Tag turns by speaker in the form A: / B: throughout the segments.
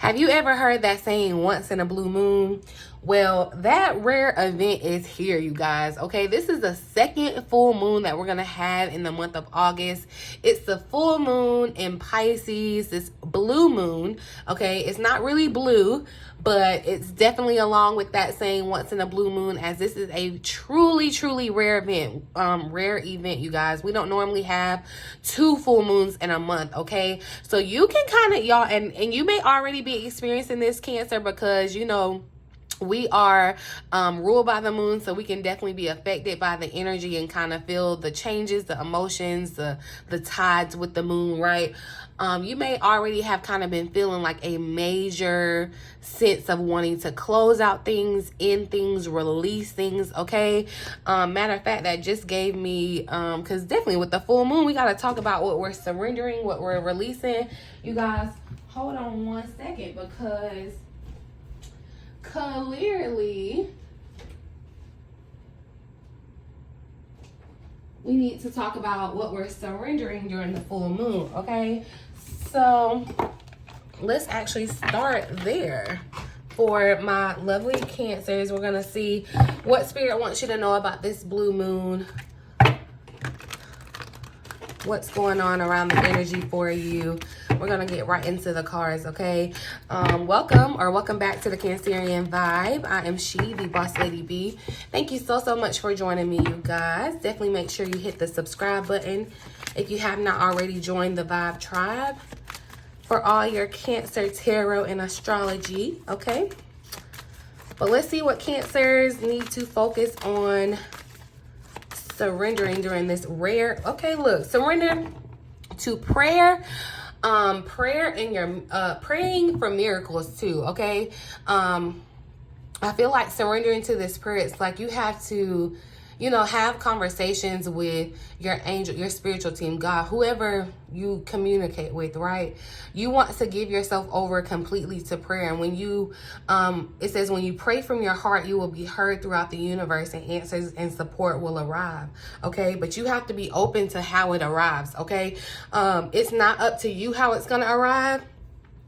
A: Have you ever heard that saying, once in a blue moon? Well, that rare event is here, you guys. Okay, this is the second full moon that we're going to have in the month of August. It's the full moon in Pisces, this blue moon. Okay, it's not really blue, but it's definitely along with that saying, once in a blue moon, as this is a truly rare event. Rare event, you guys. We don't normally have 2 full moons in a month. Okay, so you can kind of, y'all, and you may already be experiencing this, Cancer, because you know we are ruled by the moon, so we can definitely be affected by the energy and kind of feel the changes, the emotions, the tides with the moon, right? You may already have kind of been feeling like a major sense of wanting to close out things, end things, release things, okay? Matter of fact, that just gave me, because definitely with the full moon, we got to talk about what we're surrendering, what we're releasing. You guys, hold on one second, because clearly we need to talk about what we're surrendering during the full moon, okay? So let's actually start there. For my lovely Cancers, we're gonna see what Spirit wants you to know about this blue moon. What's going on around the energy for you. We're gonna get right into the cards, okay? Welcome back to the Cancerian vibe. I am she, the boss lady B. Thank you so much for joining me, you guys. Definitely make sure you hit the subscribe button if you have not already joined the Vibe Tribe for all your Cancer tarot and astrology, okay? But let's see what Cancers need to focus on surrendering during this rare, okay, look, surrender to prayer, prayer and your praying for miracles too, okay? I feel like surrendering to this prayer, it's like you have to, you know, have conversations with your angel, your spiritual team, God, whoever you communicate with, right? You want to give yourself over completely to prayer. And when you, it says, when you pray from your heart, you will be heard throughout the universe and answers and support will arrive, okay? But you have to be open to how it arrives, okay? It's not up to you how it's going to arrive.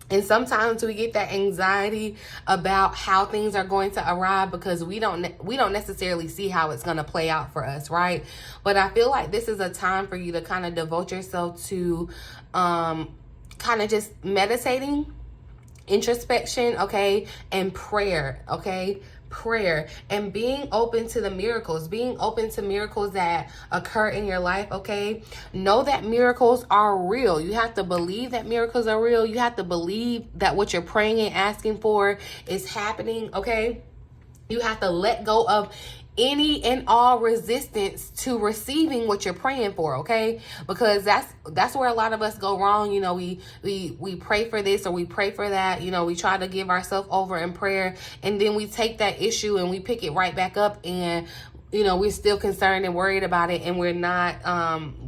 A: And sometimes we get that anxiety about how things are going to arrive because we don't necessarily see how it's going to play out for us, right? But I feel like this is a time for you to kind of devote yourself to kind of just meditating, introspection, okay, and prayer, okay? Prayer and being open to the miracles, that occur in your life, okay? Know that miracles are real. You have to believe that miracles are real. You have to believe that what you're praying and asking for is happening, okay? You have to let go of any and all resistance to receiving what you're praying for, okay? Because that's where a lot of us go wrong. You know, we pray for this or we pray for that. You know, we try to give ourselves over in prayer, and then we take that issue and we pick it right back up, and you know, we're still concerned and worried about it, and we're not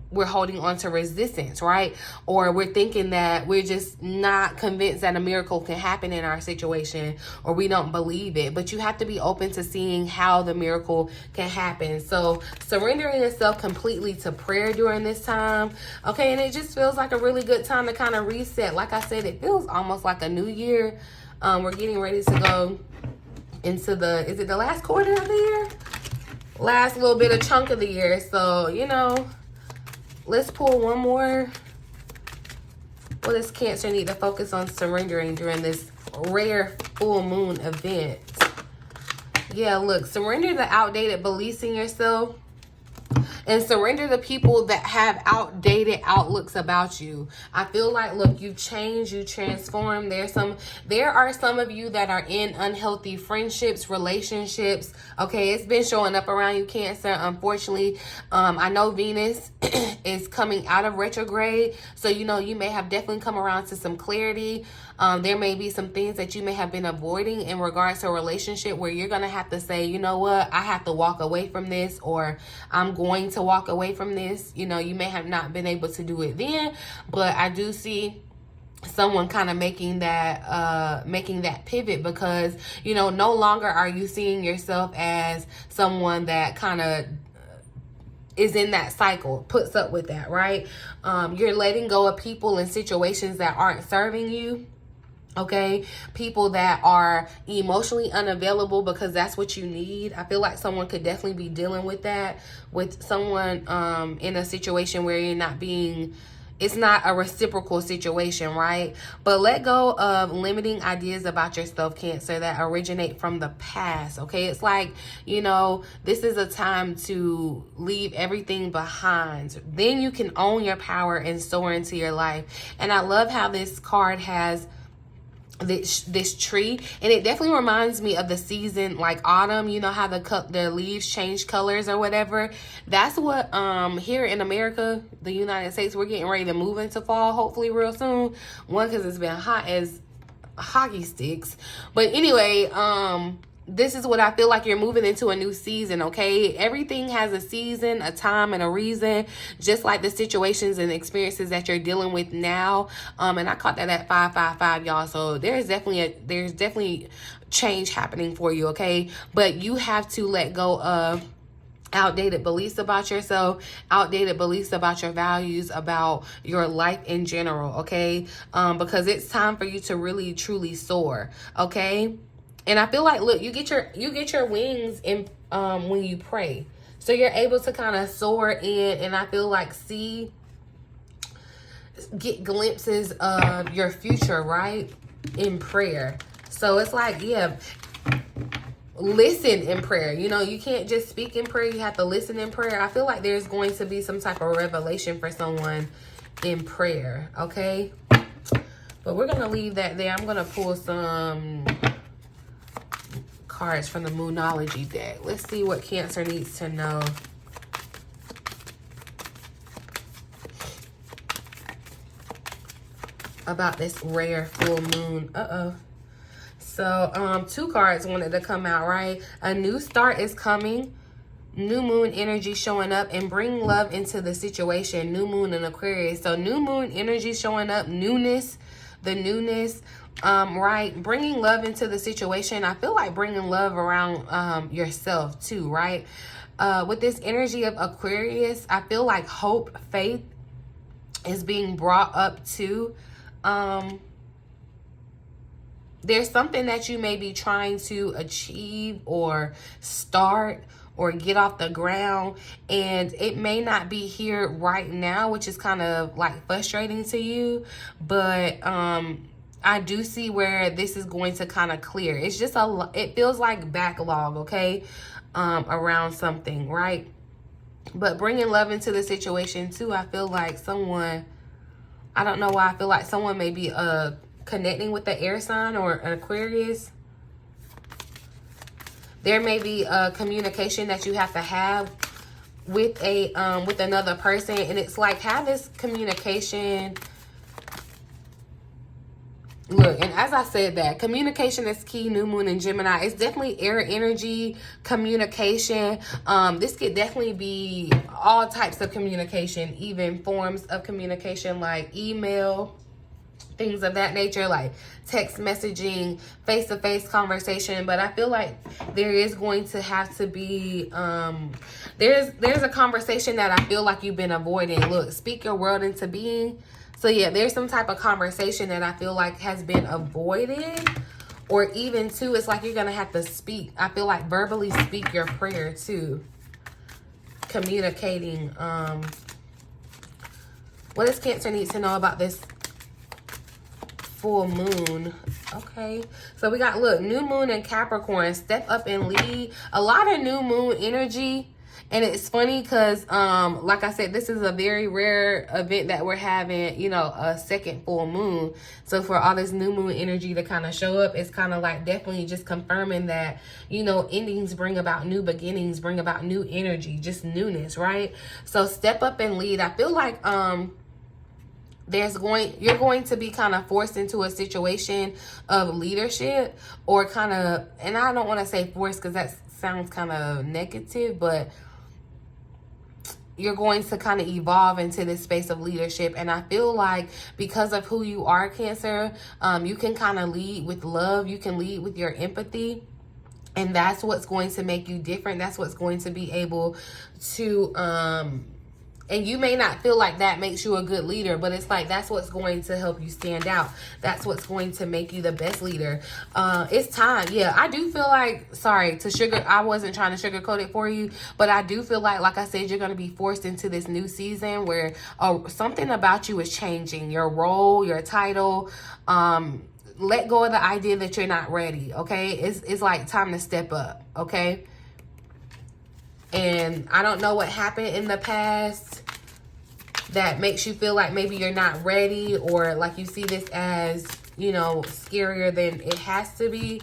A: we're holding on to resistance, right? Or we're thinking that we're just not convinced that a miracle can happen in our situation, or we don't believe it. But you have to be open to seeing how the miracle can happen. So surrendering yourself completely to prayer during this time, okay? And it just feels like a really good time to kind of reset. Like I said, it feels almost like a new year. We're getting ready to go into is it the last quarter of the year? Last little bit of chunk of the year. So, you know, let's pull one more. What does Cancer need to focus on surrendering during this rare full moon event? Yeah, look, surrender the outdated beliefs in yourself. And surrender the people that have outdated outlooks about you. I feel like, look, you've changed, you transformed. There are some of you that are in unhealthy friendships, relationships. Okay, it's been showing up around you, Cancer. Unfortunately, I know Venus is coming out of retrograde. So, you know, you may have definitely come around to some clarity. There may be some things that you may have been avoiding in regards to a relationship where you're going to have to say, you know what, I have to walk away from this, or I'm going to walk away from this. You know, you may have not been able to do it then, but I do see someone kind of making that pivot, because, you know, no longer are you seeing yourself as someone that kind of is in that cycle, puts up with that, right? You're letting go of people and situations that aren't serving you. Okay, people that are emotionally unavailable because that's what you need. I feel like someone could definitely be dealing with that, with someone in a situation where you're not being, it's not a reciprocal situation, right? But let go of limiting ideas about yourself, Cancer, that originate from the past, okay? It's like, you know, this is a time to leave everything behind. Then you can own your power and soar into your life. And I love how this card has this tree, and it definitely reminds me of the season, like autumn. You know how the leaves change colors or whatever. That's what here in America, the United States, we're getting ready to move into fall, hopefully real soon. One, because it's been hot as hockey sticks, but anyway, this is what I feel like you're moving into a new season, okay? Everything has a season, a time, and a reason, just like the situations and experiences that you're dealing with now. And I caught that at 555, y'all. So there's definitely change happening for you, okay? But you have to let go of outdated beliefs about yourself, outdated beliefs about your values, about your life in general, okay? Because it's time for you to really, truly soar, okay? And I feel like, look, you get your wings in when you pray. So you're able to kind of soar in, and I feel like get glimpses of your future, right? In prayer. So it's like, yeah, listen in prayer. You know, you can't just speak in prayer. You have to listen in prayer. I feel like there's going to be some type of revelation for someone in prayer, okay? But we're going to leave that there. I'm going to pull some cards from the Moonology deck. Let's see what Cancer needs to know about this rare full moon. So 2 cards wanted to come out, right? A new start is coming. New moon energy showing up, and bring love into the situation. New moon in Aquarius. So new moon energy showing up, newness, the newness. Right, bringing love into the situation. I feel like bringing love around yourself too, right? With this energy of Aquarius, I feel like hope, faith is being brought up too. There's something that you may be trying to achieve or start or get off the ground, and it may not be here right now, which is kind of like frustrating to you, but I do see where this is going to kind of clear. It's just it feels like backlog, okay, around something, right? But bringing love into the situation too, I feel like someone, I don't know why, I feel like someone may be connecting with the air sign or an Aquarius. There may be a communication that you have to have with with another person, and it's like, have this communication. Look, and as I said that, communication is key, new moon in Gemini. It's definitely air energy, communication. This could definitely be all types of communication, even forms of communication like email, things of that nature, like text messaging, face-to-face conversation. But I feel like there is going to have to be, there's a conversation that I feel like you've been avoiding. Look, speak your world into being. So yeah, there's some type of conversation that I feel like has been avoided, or even too, it's like you're going to have to speak. I feel like verbally speak your prayer too. Communicating. What does Cancer need to know about this full moon? Okay, so we got, look, new moon in Capricorn, step up and lead. A lot of new moon energy. And it's funny because, like I said, this is a very rare event that we're having, you know, a second full moon. So for all this new moon energy to kind of show up, it's kind of like definitely just confirming that, you know, endings bring about new beginnings, bring about new energy, just newness, right? So step up and lead. I feel like you're going to be kind of forced into a situation of leadership, or kind of, and I don't want to say forced because that sounds kind of negative, but you're going to kind of evolve into this space of leadership. And I feel like because of who you are, Cancer, you can kind of lead with love. You can lead with your empathy. And that's what's going to make you different. That's what's going to be able to And you may not feel like that makes you a good leader, but it's like that's what's going to help you stand out. That's what's going to make you the best leader. It's time. Yeah, I do feel like, sorry, I wasn't trying to sugarcoat it for you, but I do feel like I said, you're going to be forced into this new season where something about you is changing. Your role, your title, let go of the idea that you're not ready, okay? It's like time to step up, okay? And I don't know what happened in the past that makes you feel like maybe you're not ready, or like you see this as, you know, scarier than it has to be.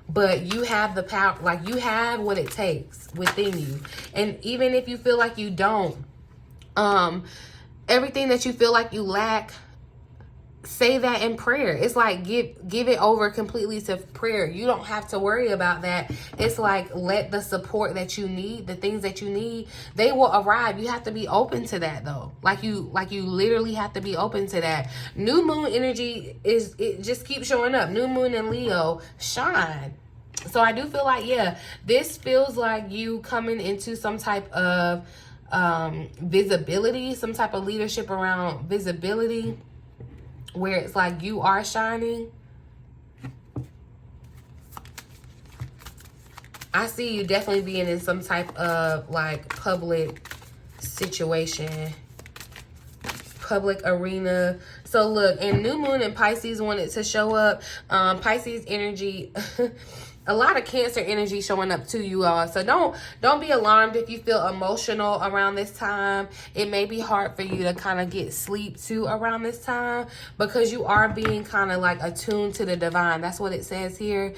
A: But you have the power, like you have what it takes within you. And even if you feel like you don't, everything that you feel like you lack, say that in prayer. It's like give it over completely to prayer. You don't have to worry about that. It's like let the support that you need, the things that you need, they will arrive. You have to be open to that though. Like you literally have to be open to that. New moon energy it just keeps showing up. New moon in Leo, shine. So I do feel like, yeah, this feels like you coming into some type of visibility, some type of leadership around visibility, where it's like you are shining. I see you definitely being in some type of like public situation, public arena. So look, and new moon and Pisces wanted to show up. Pisces energy, a lot of Cancer energy showing up to you all. So don't be alarmed if you feel emotional around this time. It may be hard for you to kind of get sleep too around this time, because you are being kind of like attuned to the divine. That's what it says here.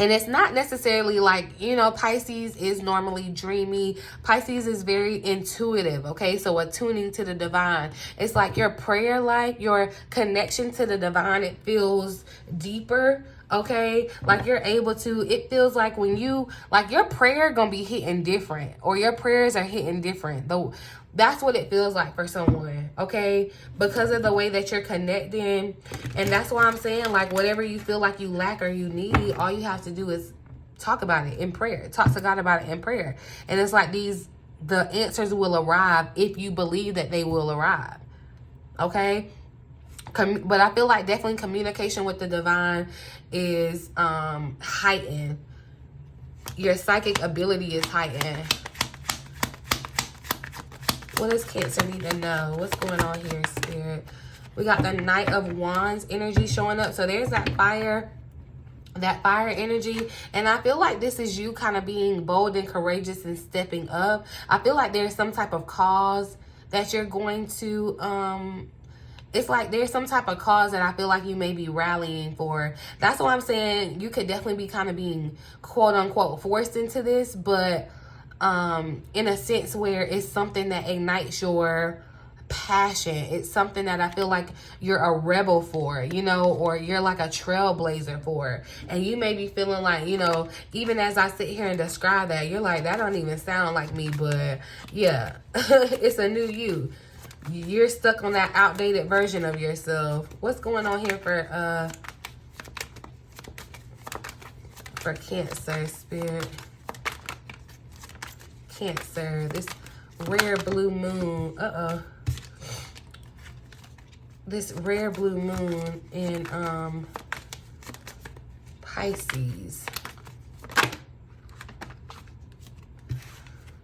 A: And it's not necessarily like, you know, Pisces is normally dreamy. Pisces is very intuitive, okay? So attuning to the divine. It's like your prayer life, your connection to the divine, it feels deeper, okay? Like you're able to, it feels like when you, like your prayer gonna be hitting different, or your prayers are hitting different. Though that's what it feels like for someone, okay? Because of the way that you're connecting. And that's why I'm saying, like, whatever you feel like you lack or you need, all you have to do is talk about it in prayer. Talk to God about it in prayer. And it's like the answers will arrive if you believe that they will arrive, okay? But I feel like definitely communication with the divine is heightened. Your psychic ability is heightened. What does Cancer need to know? What's going on here, Spirit? We got the Knight of Wands energy showing up. So there's that fire energy. And I feel like this is you kind of being bold and courageous and stepping up. I feel like there's some type of cause that you're going to, it's like there's some type of cause that I feel like you may be rallying for. That's why I'm saying you could definitely be kind of being quote unquote forced into this, but in a sense where it's something that ignites your passion. It's something that I feel like you're a rebel for, you know, or you're like a trailblazer for. And you may be feeling like, you know, even as I sit here and describe that, you're like, that don't even sound like me, but yeah, it's a new you. You're stuck on that outdated version of yourself. What's going on here for Cancer, Spirit? Cancer, this rare blue moon, this rare blue moon in Pisces.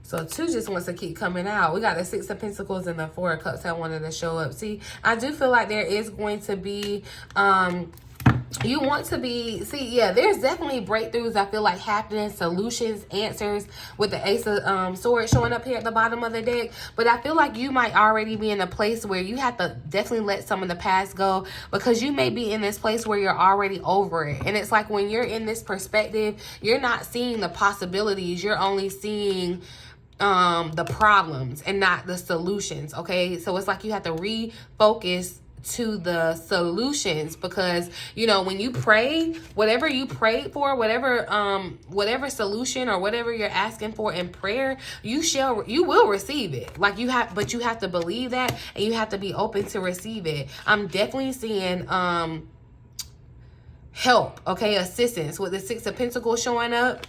A: So 2 just wants to keep coming out. We got the 6 of Pentacles and the 4 of Cups that wanted to show up. See, I do feel like there is going to be, you want to be, yeah, there's definitely breakthroughs I feel like happening, solutions, answers, with the Ace of Swords showing up here at the bottom of the deck. But I feel like you might already be in a place where you have to definitely let some of the past go, because you may be in this place where you're already over it. And it's like when you're in this perspective, you're not seeing the possibilities. You're only seeing the problems and not the solutions, okay? So it's like you have to refocus to the solutions, because you know when you pray, whatever you prayed for, whatever solution or whatever you're asking for in prayer, you will receive it. Like you have to believe that, and you have to be open to receive it. I'm definitely seeing help, okay, assistance with the 6 of Pentacles showing up.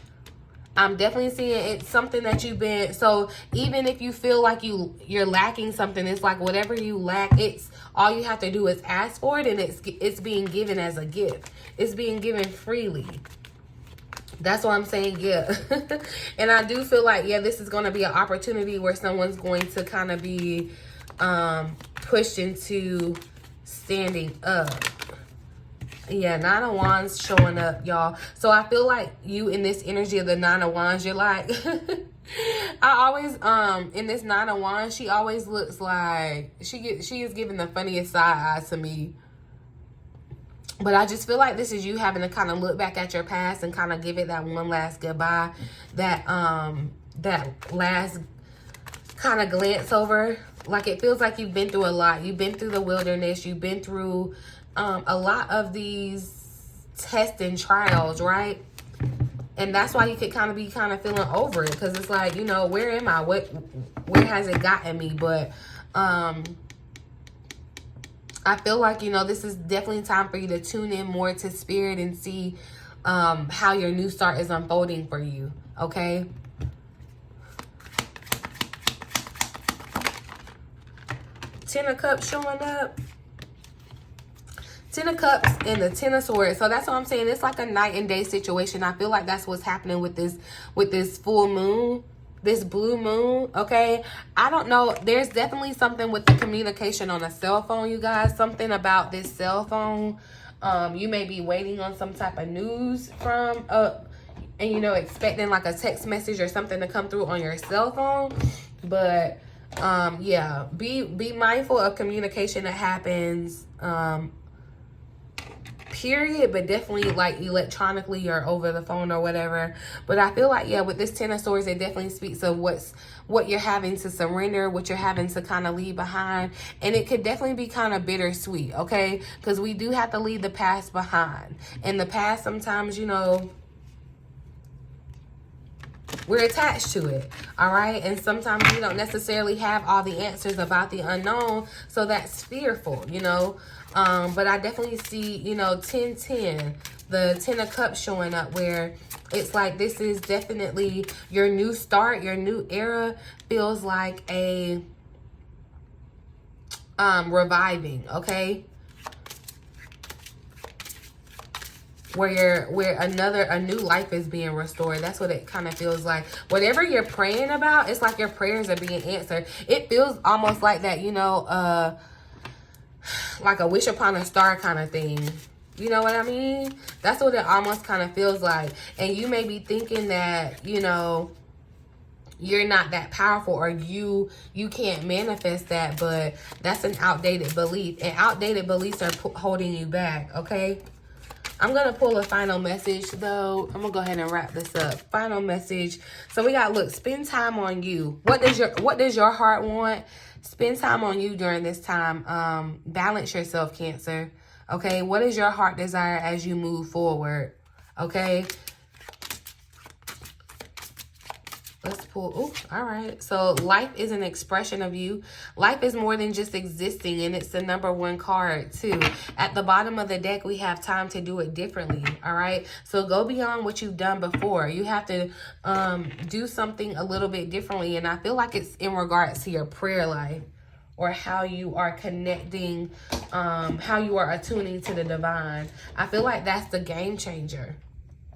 A: I'm definitely seeing it's something that you've been, so even if you feel like you're lacking something, it's like whatever you lack, it's all you have to do is ask for it, and it's being given as a gift. It's being given freely. That's what I'm saying, yeah. And I do feel like, yeah, this is going to be an opportunity where someone's going to kind of be pushed into standing up. Yeah, Nine of Wands showing up, y'all. So I feel like you in this energy of the Nine of Wands, you're like, I always, in this Nine of Wands, she always looks like, she is giving the funniest side eyes to me. But I just feel like this is you having to kind of look back at your past and kind of give it that one last goodbye, that last kind of glance over. Like, it feels like you've been through a lot. You've been through the wilderness. You've been through a lot of these tests and trials, right? And that's why you could kind of be feeling over it, because it's like, you know, where am I? Where has it gotten me? But I feel like, you know, this is definitely time for you to tune in more to spirit and see how your new start is unfolding for you, okay? Ten of Cups showing up. Ten of Cups and the Ten of Swords. So that's what I'm saying. It's like a night and day situation. I feel like that's what's happening with this full moon, this blue moon, okay? I don't know. There's definitely something with the communication on a cell phone, you guys. Something about this cell phone. You may be waiting on some type of news from, and, you know, expecting like a text message or something to come through on your cell phone. But, yeah, be mindful of communication that happens, period, but definitely like electronically or over the phone or whatever. But I feel like, yeah, with this Ten of Swords, it definitely speaks of what you're having to surrender, what you're having to kind of leave behind. And it could definitely be kind of bittersweet, okay? Because we do have to leave the past behind. And the past, sometimes, you know, we're attached to it, all right? And sometimes we don't necessarily have all the answers about the unknown, so that's fearful, you know? But I definitely see, you know, 10-10, the Ten of Cups showing up, where it's like this is definitely your new start, your new era. Feels like a reviving, okay? Where a new life is being restored. That's what it kind of feels like. Whatever you're praying about, it's like your prayers are being answered. It feels almost like that, you know, like a wish upon a star kind of thing. You know what I mean? That's what it almost kind of feels like. And you may be thinking that, you know, you're not that powerful, or you can't manifest that, but that's an outdated belief. And outdated beliefs are holding you back, okay? I'm going to pull a final message, though. I'm going to go ahead and wrap this up. Final message. So we got, look, spend time on you. What does your heart want? Spend time on you during this time. Balance yourself, Cancer. Okay? What is your heart desire as you move forward? Okay? Let's pull. Oh, all right. So life is an expression of you. Life is more than just existing, and it's the #1 card too. At the bottom of the deck, we have time to do it differently. All right. So go beyond what you've done before. You have to do something a little bit differently, and I feel like it's in regards to your prayer life, or how you are connecting, how you are attuning to the divine. I feel like that's the game changer.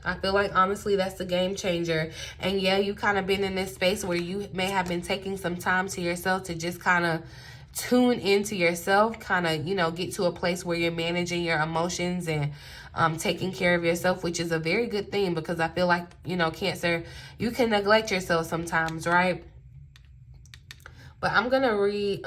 A: I feel like, honestly, that's the game changer. And yeah, you kind of been in this space where you may have been taking some time to yourself to just kind of tune into yourself, kind of, you know, get to a place where you're managing your emotions and taking care of yourself, which is a very good thing, because I feel like, you know, Cancer, you can neglect yourself sometimes, right? But I'm going to read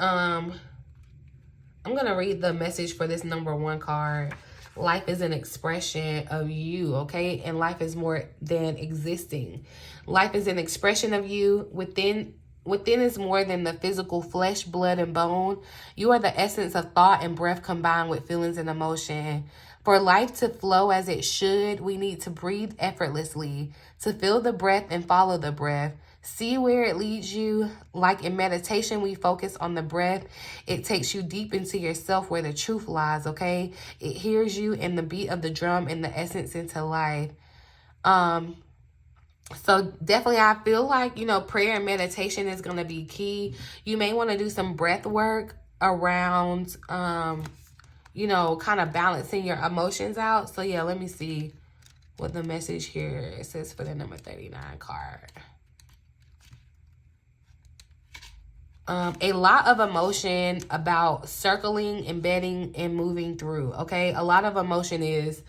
A: the message for this #1 card. Life is an expression of you, okay? And life is more than existing. Life is an expression of you. Within is more than the physical flesh, blood, and bone. You are the essence of thought and breath combined with feelings and emotion. For life to flow as it should, we need to breathe effortlessly, to feel the breath and follow the breath. See where it leads you. Like in meditation, we focus on the breath. It takes you deep into yourself where the truth lies, okay? It hears you in the beat of the drum and the essence into life. So definitely, I feel like, you know, prayer and meditation is going to be key. You may want to do some breath work around, you know, kind of balancing your emotions out. So yeah, let me see what the message here says for the number 39 card. A lot of emotion about circling, embedding, and moving through, okay? A lot of emotion is,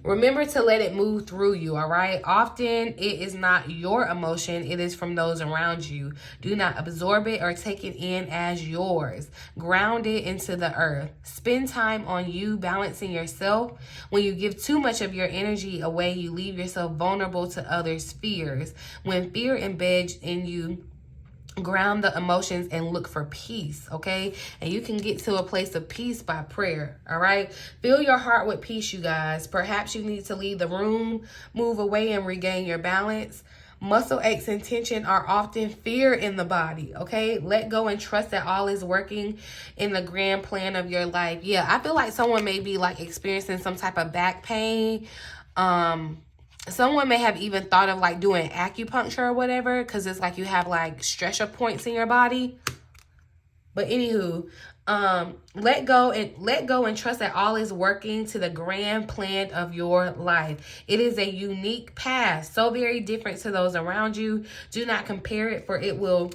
A: remember to let it move through you, all right? Often, it is not your emotion. It is from those around you. Do not absorb it or take it in as yours. Ground it into the earth. Spend time on you, balancing yourself. When you give too much of your energy away, you leave yourself vulnerable to others' fears. When fear embeds in you, ground the emotions and look for peace, okay? And you can get to a place of peace by prayer, all right? Fill your heart with peace, you guys. Perhaps you need to leave the room, move away, and regain your balance. Muscle aches and tension are often fear in the body, okay? Let go and trust that all is working in the grand plan of your life. Yeah, I feel like someone may be like experiencing some type of back pain. Someone may have even thought of like doing acupuncture or whatever, because it's like you have like stressor points in your body. But anywho, let go and trust that all is working to the grand plan of your life. It is a unique path, so very different to those around you. Do not compare it, for it will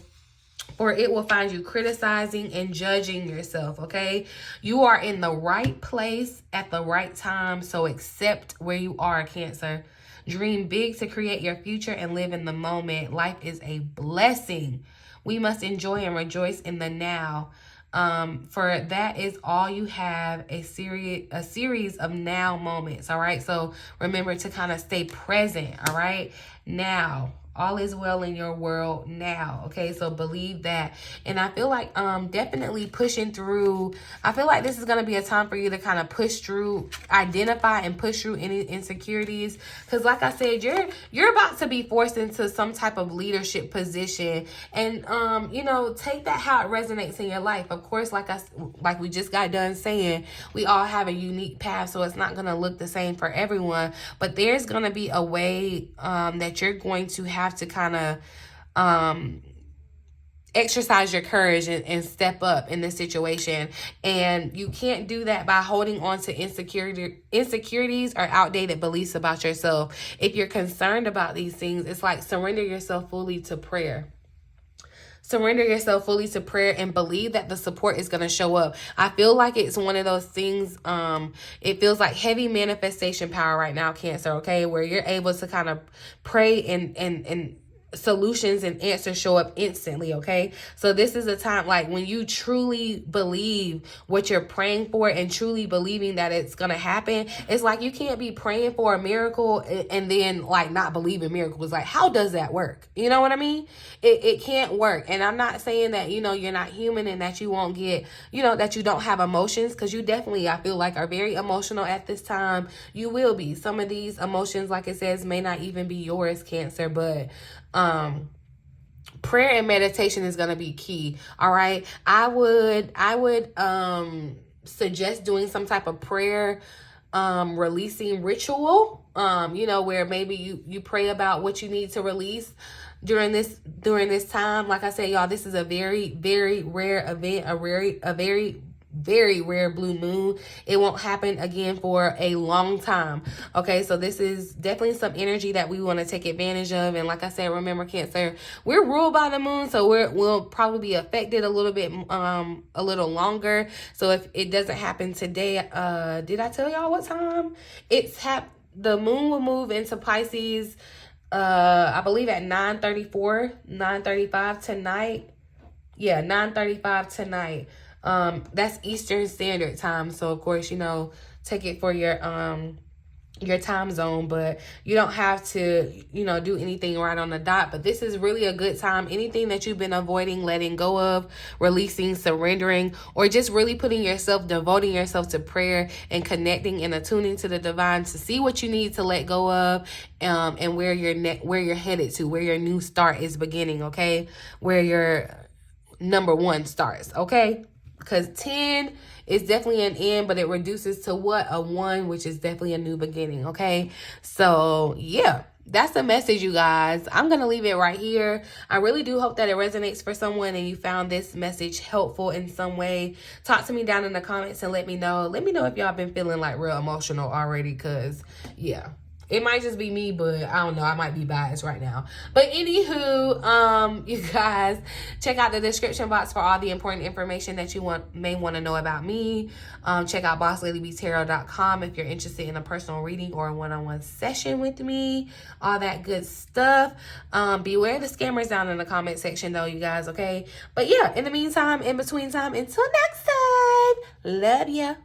A: find you criticizing and judging yourself, okay? You are in the right place at the right time, so accept where you are, Cancer. Dream big to create your future and live in the moment. Life is a blessing. We must enjoy and rejoice in the now. For that is all you have, a series of now moments, all right? So remember to kind of stay present, all right? Now. All is well in your world now, okay? So believe that. And I feel like definitely pushing through. I feel like this is going to be a time for you to kind of push through, identify and push through any insecurities. Because like I said, you're about to be forced into some type of leadership position. And, you know, take that how it resonates in your life. Of course, like we just got done saying, we all have a unique path. So it's not going to look the same for everyone. But there's going to be a way that you're going to have to kind of exercise your courage and step up in this situation. And you can't do that by holding on to insecurities or outdated beliefs about yourself. If you're concerned about these things, it's like surrender yourself fully to prayer. Surrender yourself fully to prayer and believe that the support is going to show up. I feel like it's one of those things, it feels like heavy manifestation power right now, Cancer, okay? Where you're able to kind of pray and solutions and answers show up instantly, okay? So this is a time like when you truly believe what you're praying for and truly believing that it's gonna happen. It's like you can't be praying for a miracle and then like not believe in miracles. Like, how does that work? You know what I mean? It can't work. And I'm not saying that, you know, you're not human and that you won't get, you know, that you don't have emotions, because you definitely, I feel like, are very emotional at this time. You will be. Some of these emotions, like it says, may not even be yours, Cancer, but prayer and meditation is going to be key. All right. I would suggest doing some type of prayer releasing ritual, you know, where maybe you pray about what you need to release during this time. Like I said, y'all, this is a very, very rare event, a very rare blue moon. It won't happen again for a long time. Okay, so this is definitely some energy that we want to take advantage of. And like I said, remember, Cancer, we're ruled by the moon, so we'll probably be affected a little bit, a little longer. So if it doesn't happen today, did I tell y'all what time? The moon will move into Pisces, I believe at 9:35 tonight. Yeah, 9:35 tonight. That's Eastern Standard Time. So of course, you know, take it for your time zone, but you don't have to, you know, do anything right on the dot. But this is really a good time. Anything that you've been avoiding, letting go of, releasing, surrendering, or just really devoting yourself to prayer and connecting and attuning to the divine to see what you need to let go of, and where you're headed to, where your new start is beginning, okay? Where your number one starts, okay? Because 10 is definitely an end, but it reduces to what? A 1, which is definitely a new beginning, okay? So, yeah. that's the message, you guys. I'm going to leave it right here. I really do hope that it resonates for someone and you found this message helpful in some way. Talk to me down in the comments and let me know. Let me know if y'all been feeling like real emotional already, because, yeah. It might just be me, but I don't know. I might be biased right now. But anywho, you guys, check out the description box for all the important information that you may want to know about me. Check out bossladybtarot.com if you're interested in a personal reading or a one-on-one session with me. All that good stuff. Beware the scammers down in the comment section, though, you guys, okay? But yeah, in the meantime, in between time, until next time, love ya.